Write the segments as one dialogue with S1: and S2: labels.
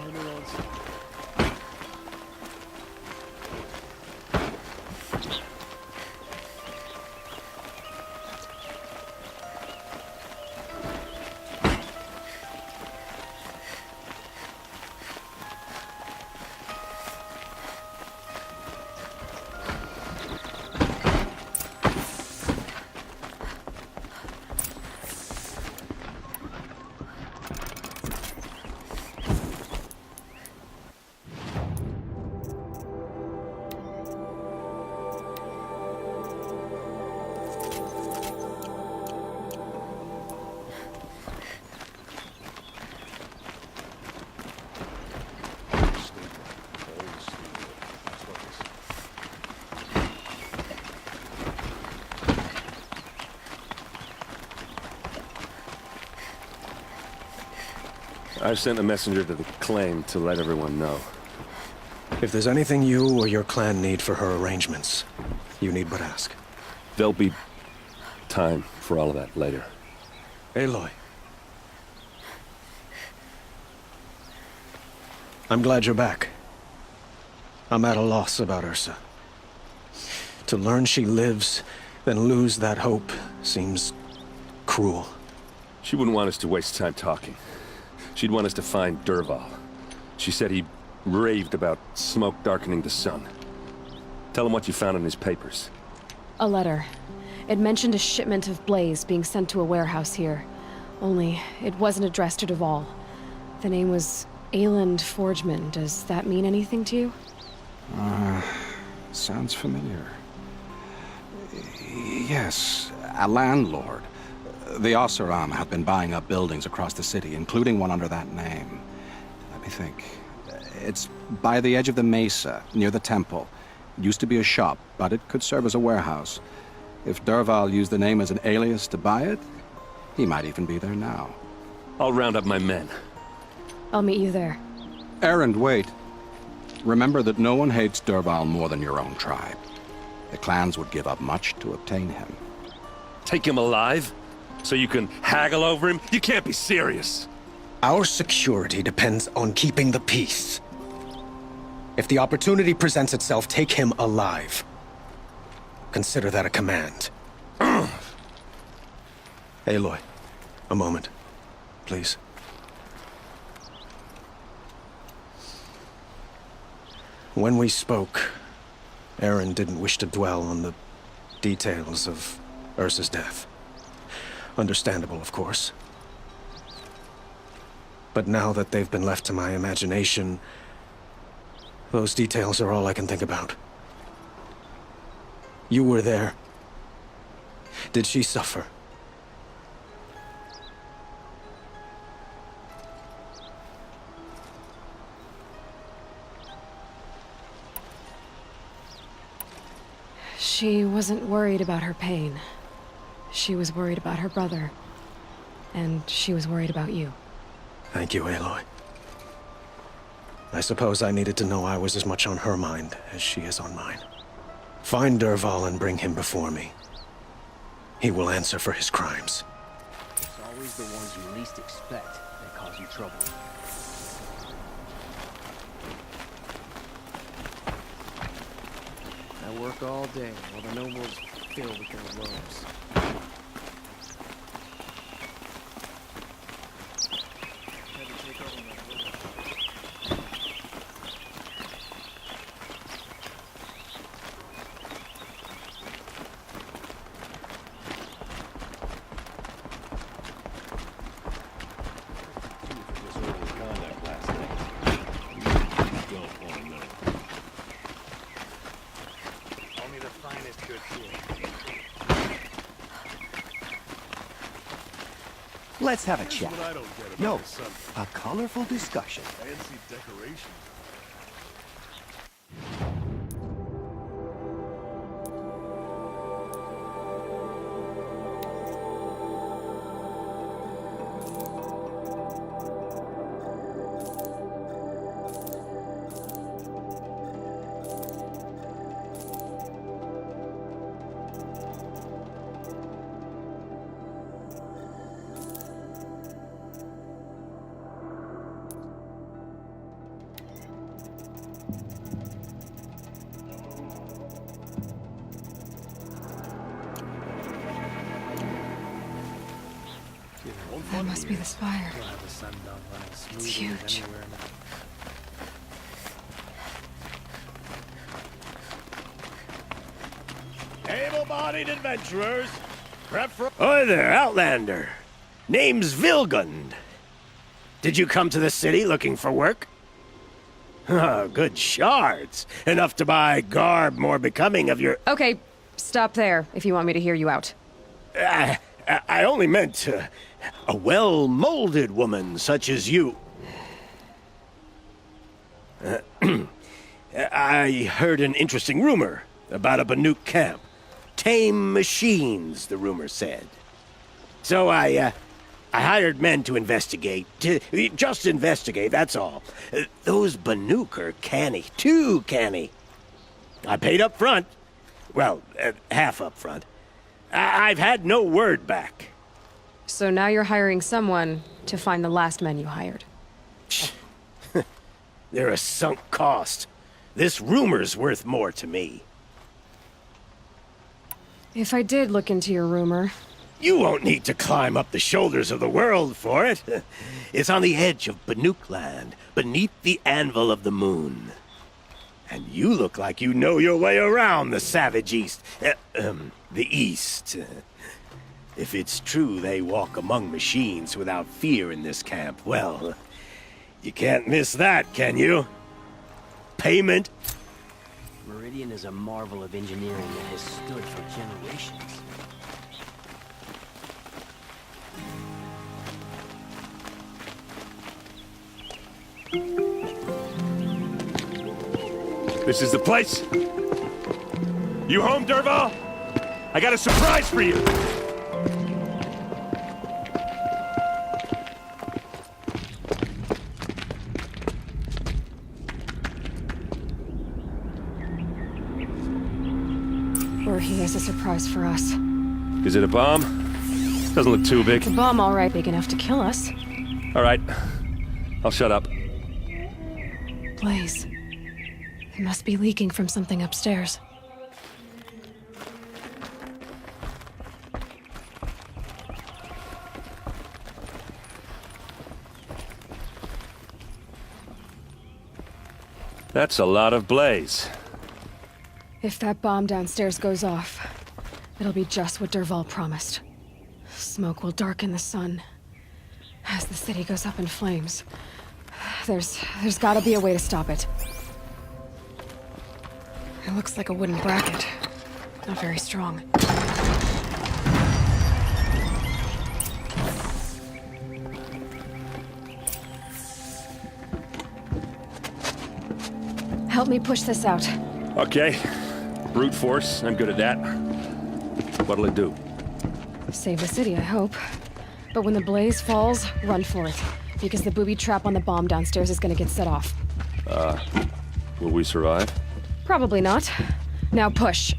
S1: on their own side.
S2: I've sent a messenger to the claim to let everyone know.
S3: If there's anything you or your clan need for her arrangements, you need but ask.
S2: There'll be time for all of that later.
S3: Aloy. I'm glad you're back. I'm at a loss about Ursa. To learn she lives, then lose that hope, seems cruel.
S2: She wouldn't want us to waste time talking. She'd want us to find Dervahl. She said he raved about smoke darkening the sun. Tell him what you found in his papers.
S4: A letter. It mentioned a shipment of Blaze being sent to a warehouse here. Only, it wasn't addressed to Dervahl. The name was Ayland Forgeman. Does that mean anything to you?
S5: Sounds familiar. Yes, a landlord. The Oseram have been buying up buildings across the city, including one under that name. Let me think. It's by the edge of the mesa, near the temple. Used to be a shop, but it could serve as a warehouse. If Dervahl used the name as an alias to buy it, he might even be there now.
S2: I'll round up my men.
S4: I'll meet you there.
S5: Erend, wait. Remember that no one hates Dervahl more than your own tribe. The clans would give up much to obtain him.
S2: Take him alive? So you can haggle over him? You can't be serious!
S3: Our security depends on keeping the peace. If the opportunity presents itself, take him alive. Consider that a command. Aloy, a moment, please. When we spoke, Erend didn't wish to dwell on the details of Ursa's death. Understandable, of course. But now that they've been left to my imagination, those details are all I can think about. You were there. Did she suffer?
S4: She wasn't worried about her pain. She was worried about her brother. And she was worried about you.
S3: Thank you, Aloy. I suppose I needed to know I was as much on her mind as she is on mine. Find Dervahl and bring him before me. He will answer for his crimes.
S1: It's always the ones you least expect that cause you trouble. I work all day while the nobles fill with their robes.
S6: Let's have a chat.
S1: What I don't get about
S6: No,
S1: this son.
S6: a colorful discussion.
S1: Fancy decorations.
S4: That must be the spire.
S7: We'll have the sun dome running
S4: It's
S7: smoothly as
S4: huge.
S7: anywhere now.
S8: Able-bodied adventurers, Oi there, Outlander. Name's Vilgund. Did you come to the city looking for work? Oh, good shards. Enough to buy garb more becoming of your...
S4: Okay, stop there if you want me to hear you out.
S8: I only meant a well-molded woman such as you. I heard an interesting rumor about a Banuk camp. Tame machines, the rumor said. So I hired men to investigate. Just investigate, that's all. Those Banuk are canny, too canny. I paid up front. Well, half up front. I've had no word back.
S4: So now you're hiring someone to find the last men you hired.
S8: They're a sunk cost. This rumor's worth more to me.
S4: If I did look into your rumor,
S8: You won't need to climb up the shoulders of the world for it. It's on the edge of Banuk land, beneath the anvil of the moon. And you look like you know your way around the savage east. The east. If it's true they walk among machines without fear in this camp, well, you can't miss that, can you? Payment?
S1: Meridian is a marvel of engineering that has stood for generations.
S2: This is the place? You home, Dervahl? I got a surprise for you!
S4: or he has a surprise for us.
S2: Is it a bomb? Doesn't look too big.
S4: It's a bomb, all right, big enough to kill us.
S2: All right. I'll shut up.
S4: Blaze. It must be leaking from something upstairs.
S2: That's a lot of blaze.
S4: If that bomb downstairs goes off, it'll be just what Dervahl promised. Smoke will darken the sun as the city goes up in flames. There's gotta be a way to stop it. It looks like a wooden bracket. Not very strong. Help me push this out.
S2: Okay. Brute force, I'm good at that. What'll it do?
S4: Save the city, I hope. But when the blaze falls, run for it. Because the booby trap on the bomb downstairs is gonna get set off.
S2: Will we survive?
S4: Probably not. Now push.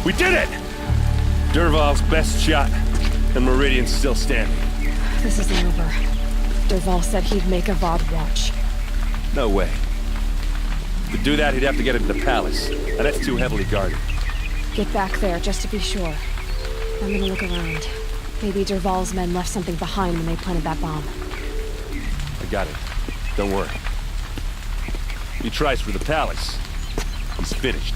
S2: We did it! Dervahl's best shot, and Meridian's still standing.
S4: This isn't over. Dervahl said he'd make Avad watch.
S2: No way. To do that, he'd have to get into the palace, and that's too heavily guarded.
S4: Get back there, just to be sure. I'm gonna look around. Maybe Dervahl's men left something behind when they planted that bomb.
S2: I got it. Don't worry. He tries for the palace. He's finished.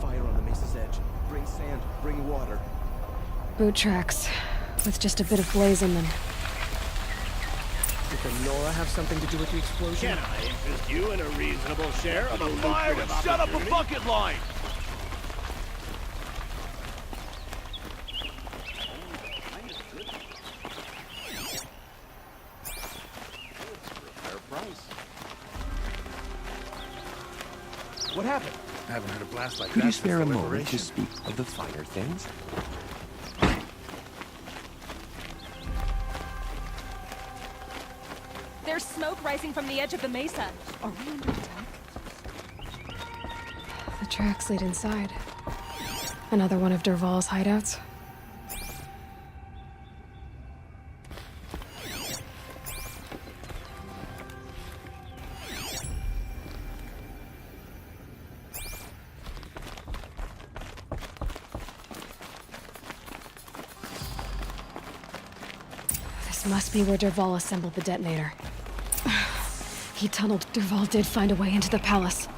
S6: Fire on the mesa's edge. Bring sand, bring water.
S4: Boot tracks, with just a bit of blaze in them.
S6: Did the Nora have something to do with the explosion?
S8: Can I interest you in a reasonable share of a lucrative
S6: Shut up a
S8: opportunity?
S6: bucket line! What happened?
S7: I haven't heard a blast like
S6: Could
S7: that
S6: you
S7: since
S6: spare
S7: the
S6: a moment to
S7: Liberation.
S6: speak of the finer things?
S9: There's smoke rising from the edge of the mesa. Are we under attack?
S4: The tracks lead inside. Another one of Dervahl's hideouts. This must be where Dervahl assembled the detonator. He tunneled. Dervahl did find a way into the palace.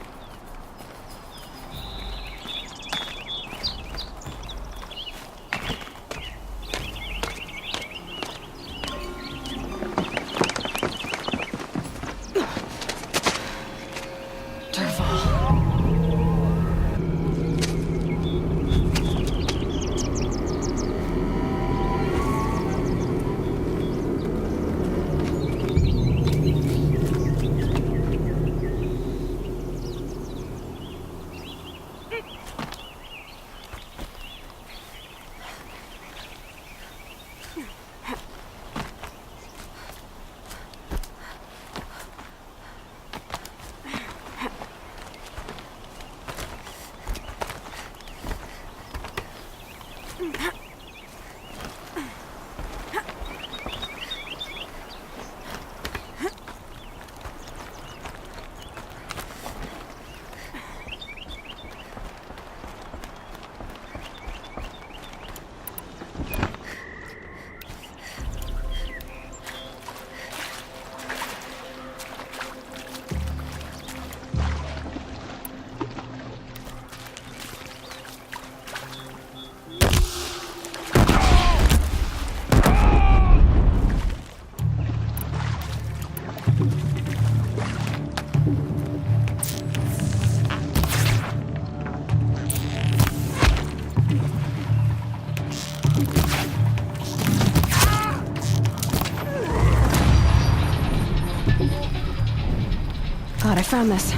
S4: I found this.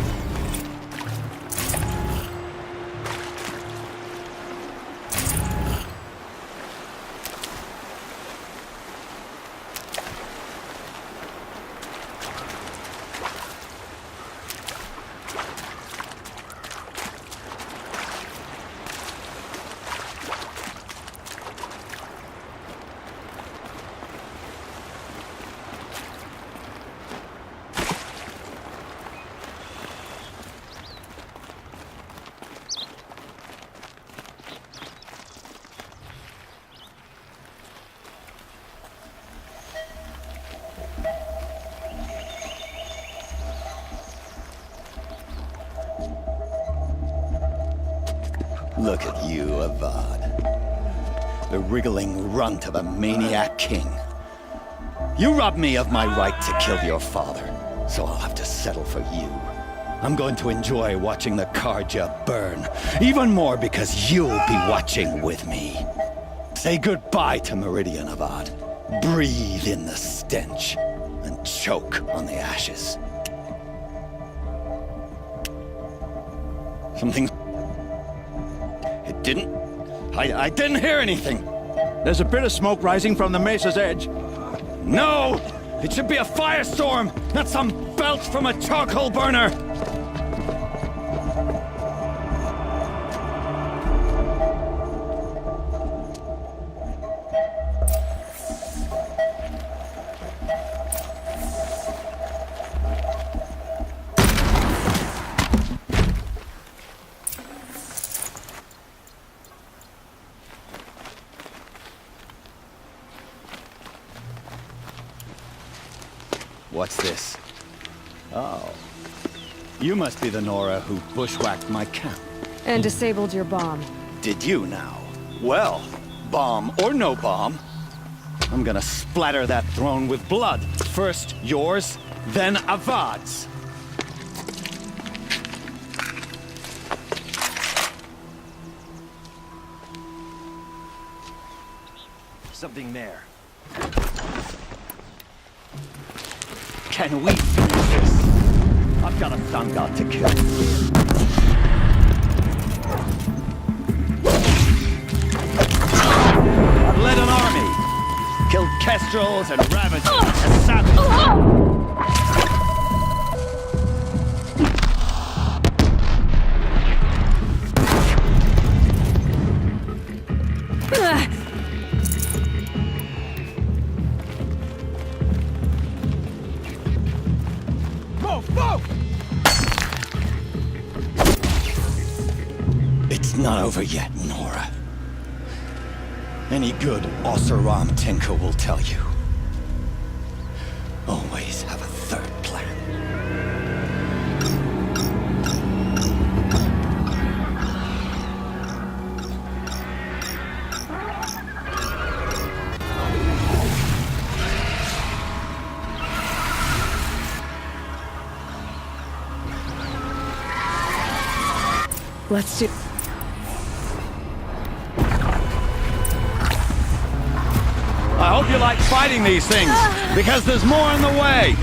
S10: Look at you, Avad. The wriggling runt of a maniac king. You robbed me of my right to kill your father, so I'll have to settle for you. I'm going to enjoy watching the Carja burn, even more because you'll be watching with me. Say goodbye to Meridian, Avad. Breathe in the stench, and choke on the ashes. Something... It didn't... I didn't hear anything.
S11: There's a bit of smoke rising from the mesa's edge.
S10: No! It should be a firestorm, not some belch from a charcoal burner! What's this? Oh. You must be the Nora who bushwhacked my camp.
S4: And disabled your bomb.
S10: Did you now? Well, bomb or no bomb, I'm gonna splatter that throne with blood. First yours, then Avad's.
S6: Something there.
S10: Can we finish this? I've got a sun god to kill. I've led an army. Killed kestrels and ravaged assassins. not over yet, Nora. Any good Oseram tinker will tell you. Always have a third plan.
S4: Let's do...
S11: I hope you like fighting these things, because there's more in the way.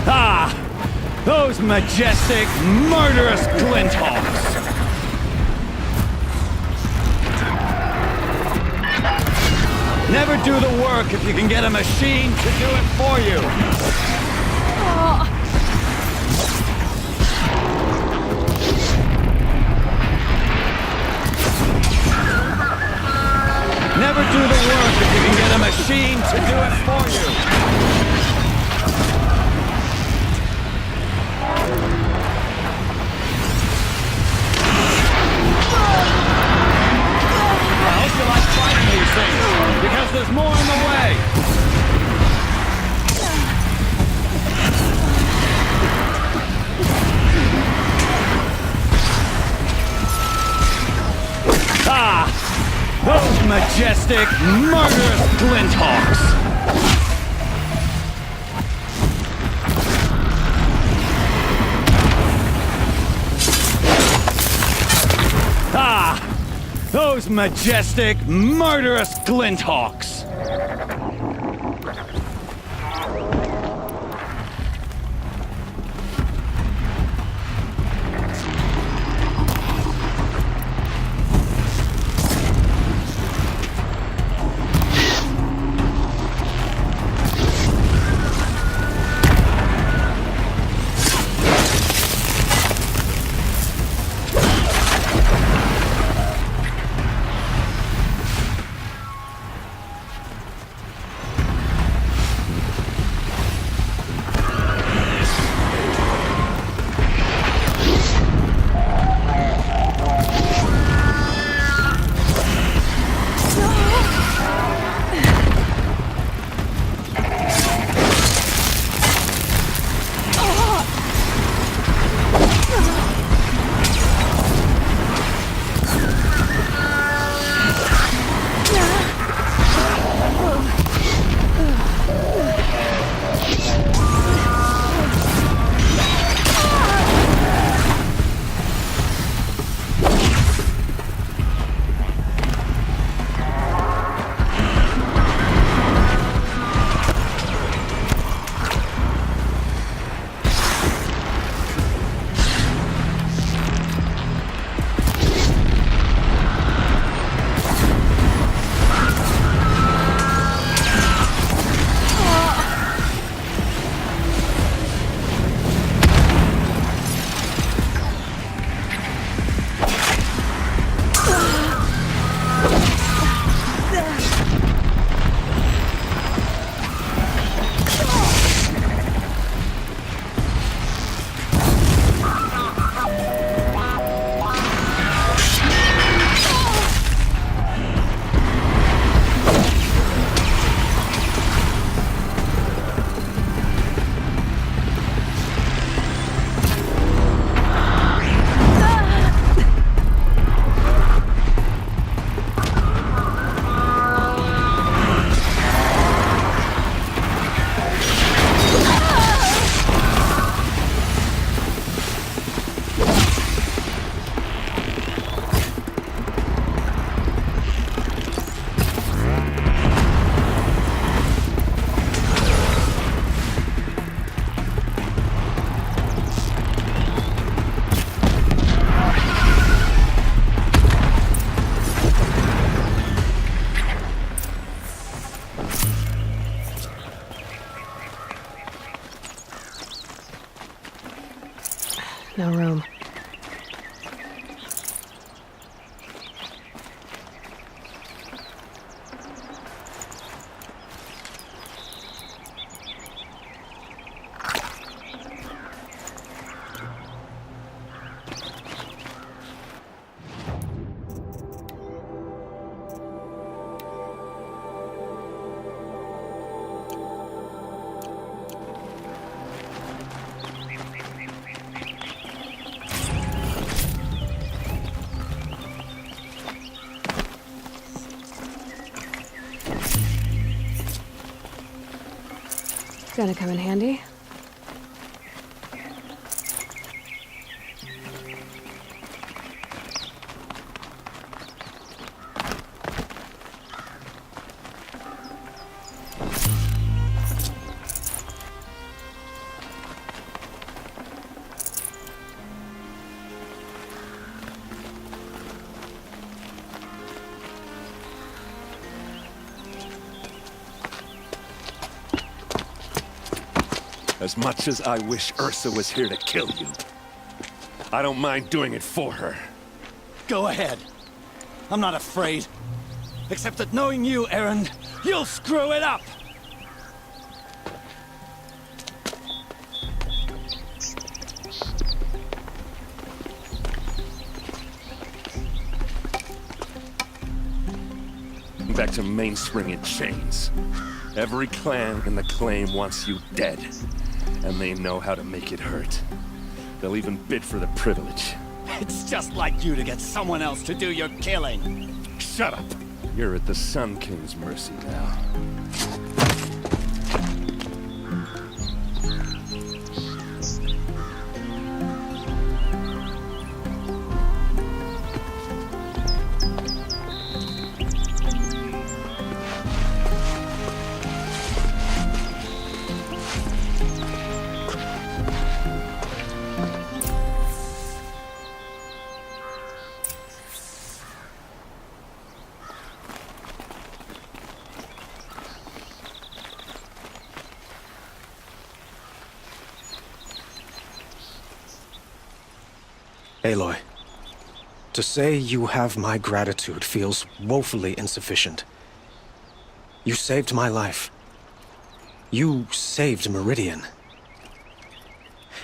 S11: Ah! Those majestic, murderous Glinthawks! Never do the work if you can get a machine to do it for you. Never do the work if you can get a machine to do it for you. I hope you like fighting these things, because there's more in the way. Ah! Those majestic, murderous Glinthawks! Ah! Those majestic, murderous Glinthawks!
S4: Gonna come in handy.
S2: As much as I wish Ursa was here to kill you, I don't mind doing it for her.
S11: Go ahead. I'm not afraid. Except that knowing you, Erend, you'll screw it up!
S2: Back to Mainspring in chains. Every clan in the claim wants you dead, and they know how to make it hurt. They'll even bid for the privilege.
S11: It's just like you to get someone else to do your killing.
S2: Shut up! You're at the Sun King's mercy now.
S3: Aloy, to say you have my gratitude feels woefully insufficient. You saved my life. You saved Meridian.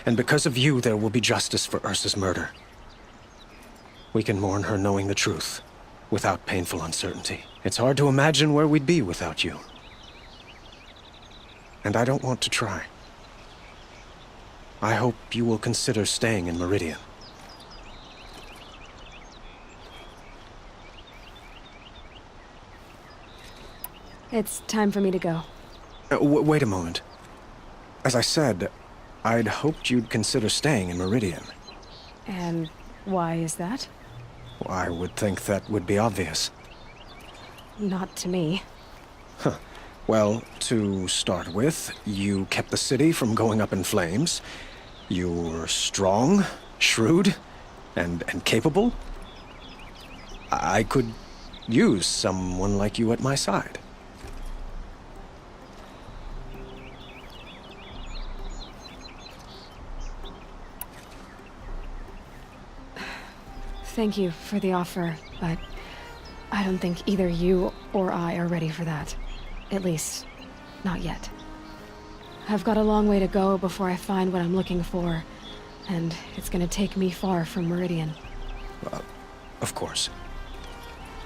S3: And because of you, there will be justice for Ursa's murder. We can mourn her knowing the truth, without painful uncertainty. It's hard to imagine where we'd be without you. And I don't want to try. I hope you will consider staying in Meridian.
S4: It's time for me to go.
S3: Wait a moment. As I said, I'd hoped you'd consider staying in Meridian.
S4: And why is that?
S3: I would think that would be obvious.
S4: Not to me.
S3: Huh. Well, to start with, you kept the city from going up in flames. You were strong, shrewd, and capable. I could use someone like you at my side.
S4: Thank you for the offer, but I don't think either you or I are ready for that. At least, not yet. I've got a long way to go before I find what I'm looking for, and it's gonna take me far from Meridian.
S3: Of course.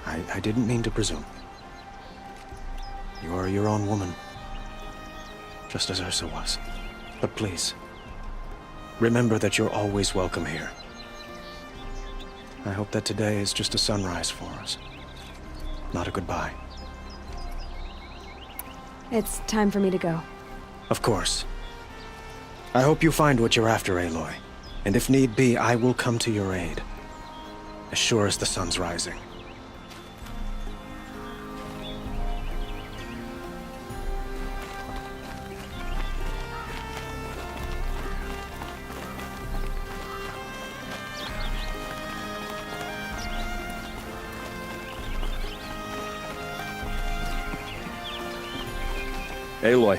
S3: I didn't mean to presume. You are your own woman, just as Ursa was. But please, remember that you're always welcome here. I hope that today is just a sunrise for us, not a goodbye.
S4: It's time for me to go.
S3: Of course. I hope you find what you're after, Aloy. And if need be, I will come to your aid. As sure as the sun's rising.
S2: Aloy,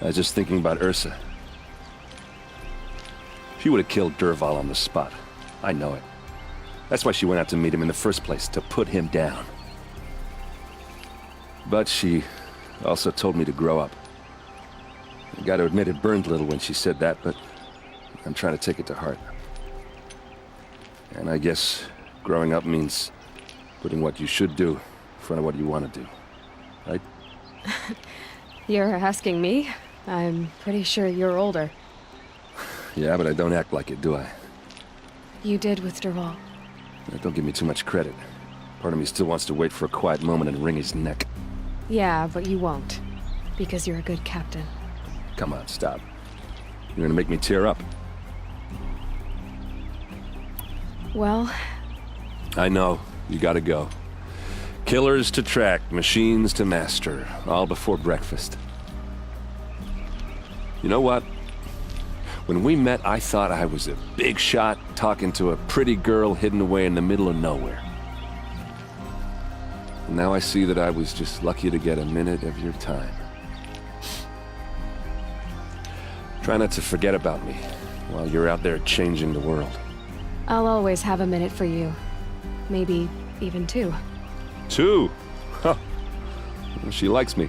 S2: I was just thinking about Ursa. She would have killed Dervahl on the spot. I know it. That's why she went out to meet him in the first place, to put him down. But she also told me to grow up. I gotta admit it burned a little when she said that, but I'm trying to take it to heart. And I guess growing up means putting what you should do in front of what you want to do. Right?
S4: You're asking me? I'm pretty sure you're older.
S2: Yeah, but I don't act like it, do I?
S4: You did with Dervahl.
S2: Don't give me too much credit. Part of me still wants to wait for a quiet moment and wring his neck.
S4: Yeah, but you won't. because you're a good captain.
S2: Come on, stop. You're gonna make me tear up.
S4: Well,
S2: I know. You gotta go. Killers to track, machines to master, all before breakfast. You know what? When we met, I thought I was a big shot talking to a pretty girl hidden away in the middle of nowhere. And now I see that I was just lucky to get a minute of your time. Try not to forget about me while you're out there changing the world.
S4: I'll always have a minute for you. Maybe even two.
S2: 2? Huh. She likes me.